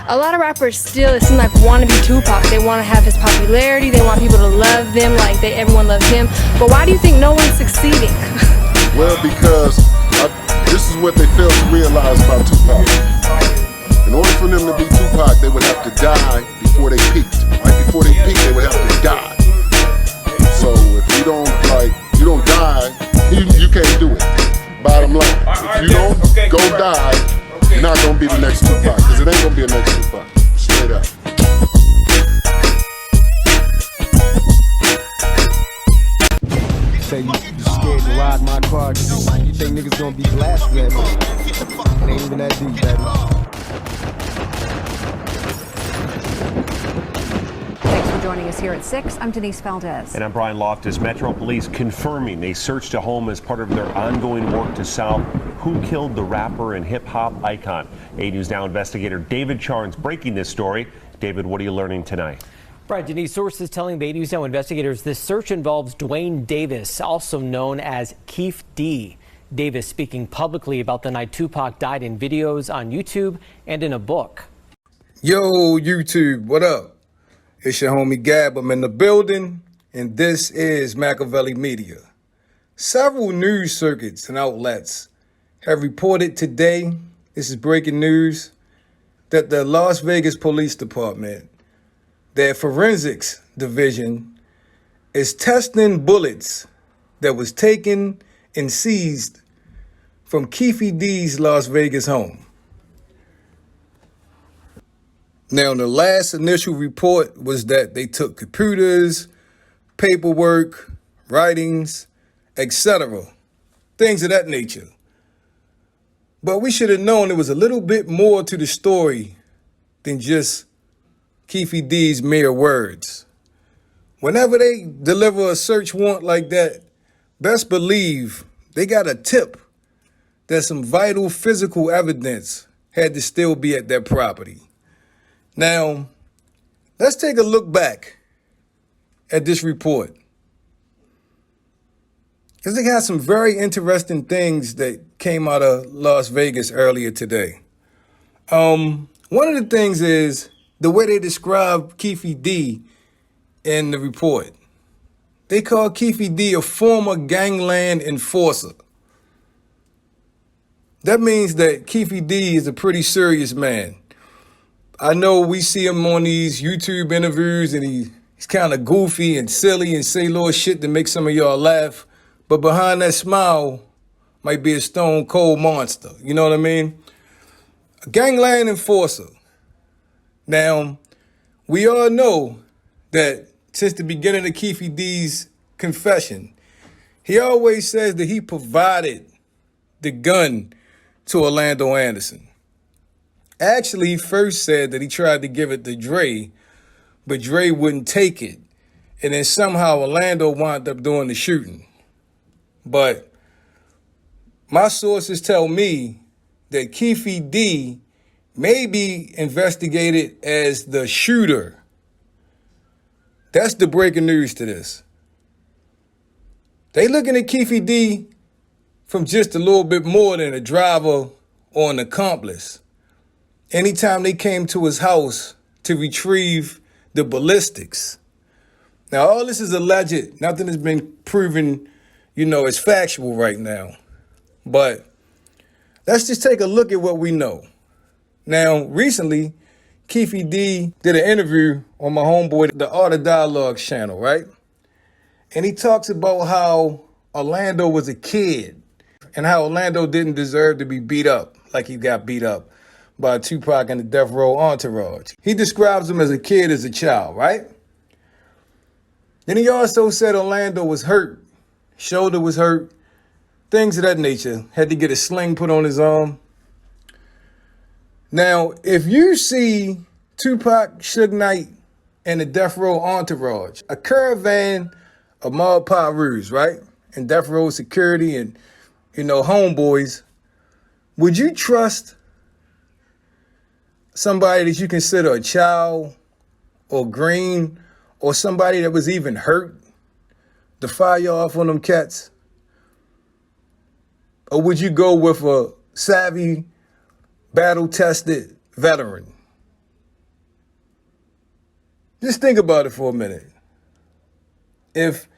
A lot of rappers still, it seems like, want to be Tupac. They want to have his popularity. They want people to love them like everyone loves him. But why do you think no one's succeeding? Well, because this is what they fail to realize about Tupac. In order for them to be Tupac, they would have to die before they peaked. Right before they peaked, they would have to die. So if you don't die, you can't do it. Bottom line, if you don't go die, you're not gonna be the next Tupac, because it ain't gonna be the next Tupac. Straight up. Say you scared to ride my car because you think niggas gonna be blasted at me. It ain't even that deep, baby. Thanks for joining us here at 6. I'm Denise Valdez. And I'm Brian Loftus. Metro Police confirming they searched a home as part of their ongoing work to solve who killed the rapper and hip-hop icon. 8 News Now investigator David Charnes breaking this story. David, what are you learning tonight? Right, Denise, sources telling the 8 News Now investigators this search involves Dwayne Davis, also known as Keefe D. Davis speaking publicly about the night Tupac died in videos on YouTube and in a book. Yo, YouTube, what up? It's your homie Gab. I'm in the building, and this is MAKAVELI Media. Several news circuits and outlets have reported today, this is breaking news, that the Las Vegas Police Department, their forensics division, is testing bullets that was taken and seized from Keefe D's Las Vegas home. Now, the last initial report was that they took computers, paperwork, writings, etc., things of that nature. But we should have known there was a little bit more to the story than just Keefe D's mere words. Whenever they deliver a search warrant like that, best believe they got a tip that some vital physical evidence had to still be at that property. Now, let's take a look back at this report, because they got some very interesting things that came out of Las Vegas earlier today. One of the things is the way they describe Keefe D in the report. They call Keefe D a former gangland enforcer. That means that Keefe D is a pretty serious man. I know we see him on these YouTube interviews and he's kind of goofy and silly and say little shit to make some of y'all laugh. But behind that smile might be a stone cold monster. You know what I mean? A gangland enforcer. Now, we all know that since the beginning of Keefe D's confession, he always says that he provided the gun to Orlando Anderson. Actually, he first said that he tried to give it to Dre, but Dre wouldn't take it. And then somehow Orlando wound up doing the shooting. But my sources tell me that Keefe D may be investigated as the shooter. That's the breaking news to this. They looking at Keefe D from just a little bit more than a driver or an accomplice. Anytime they came to his house to retrieve the ballistics. Now, all this is alleged. Nothing has been proven, as factual right now. But let's just take a look at what we know. Now, recently, Keefe D did an interview on my homeboy, the Art of Dialogue's channel, right? And he talks about how Orlando was a kid and how Orlando didn't deserve to be beat up like he got beat up by Tupac and the Death Row entourage. He describes him as a kid, as a child, right? Then he also said Orlando was hurt, shoulder was hurt, things of that nature, had to get a sling put on his arm. Now, if you see Tupac, Suge Knight, and the Death Row entourage, a caravan of mob Pirus, right? And Death Row security and, homeboys, would you trust somebody that you consider a child or green or somebody that was even hurt to fire you off on them cats? Or would you go with a savvy, battle-tested veteran? Just think about it for a minute. If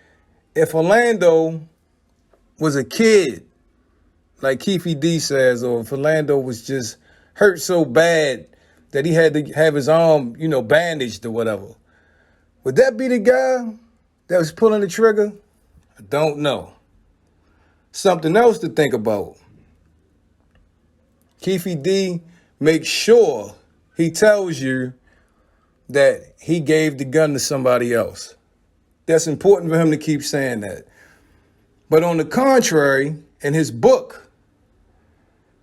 Orlando was a kid, like Keefe D says, or if Orlando was just hurt so bad that he had to have his arm, bandaged or whatever, would that be the guy that was pulling the trigger? I don't know. Something else to think about. Keefe D makes sure he tells you that he gave the gun to somebody else. That's important for him to keep saying that. But on the contrary, in his book,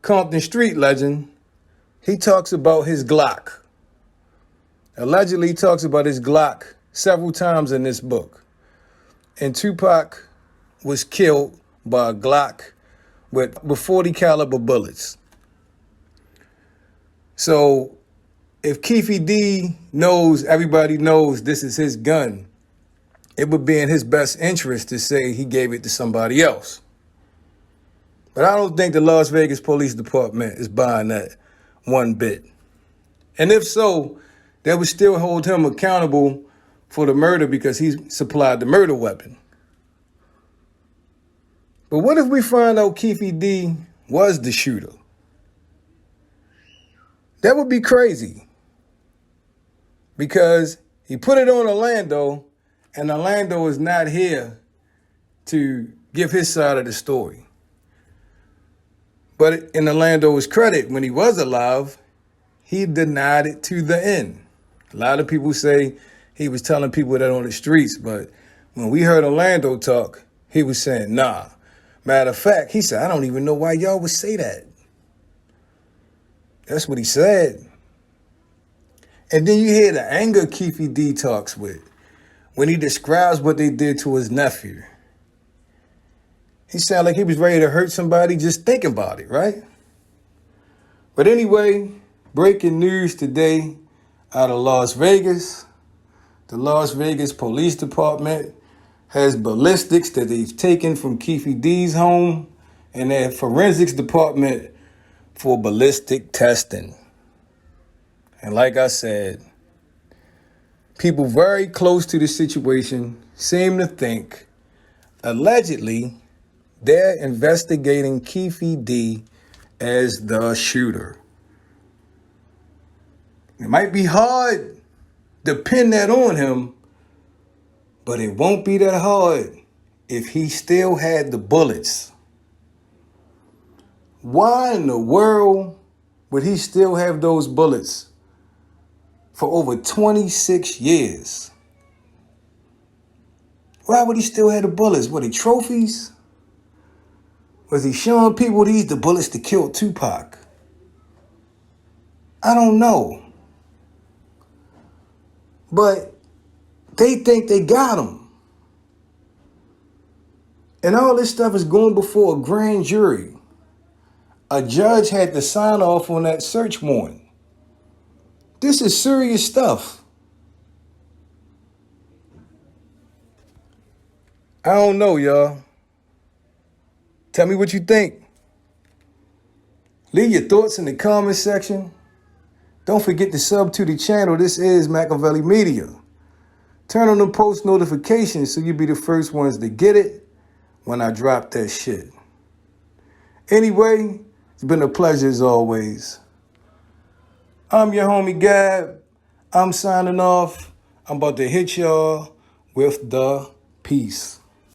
Compton Street Legend, he talks about his Glock. Allegedly, he talks about his Glock several times in this book. And Tupac was killed by a Glock with 40 caliber bullets. So if Keefe D knows, everybody knows this is his gun, it would be in his best interest to say he gave it to somebody else. But I don't think the Las Vegas Police Department is buying that one bit. And if so, they would still hold him accountable for the murder because he supplied the murder weapon. But what if we find out Keefe D was the shooter? That would be crazy. Because he put it on Orlando, and Orlando is not here to give his side of the story. But in Orlando's credit, when he was alive, he denied it to the end. A lot of people say he was telling people that on the streets, but when we heard Orlando talk, he was saying, nah. Matter of fact, he said, I don't even know why y'all would say that. That's what he said. And then you hear the anger Keefe D talks with when he describes what they did to his nephew. He sounded like he was ready to hurt somebody just thinking about it, right? But anyway, breaking news today out of Las Vegas. The Las Vegas Police Department has ballistics that they've taken from Keefe D's home and their forensics department for ballistic testing. And like I said, people very close to the situation seem to think, allegedly, they're investigating Keefe D as the shooter. It might be hard to pin that on him, but it won't be that hard if he still had the bullets. Why in the world would he still have those bullets for over 26 years? Why would he still have the bullets? Were they trophies? Was he showing people these the bullets that killed Tupac? I don't know. But they think they got him. And all this stuff is going before a grand jury. A judge had to sign off on that search warrant. This is serious stuff. I don't know, y'all. Tell me what you think. Leave your thoughts in the comment section. Don't forget to sub to the channel. This is Makaveli Media. Turn on the post notifications so you'll be the first ones to get it when I drop that shit. Anyway, it's been a pleasure as always. I'm your homie Gab. I'm signing off. I'm about to hit y'all with the peace.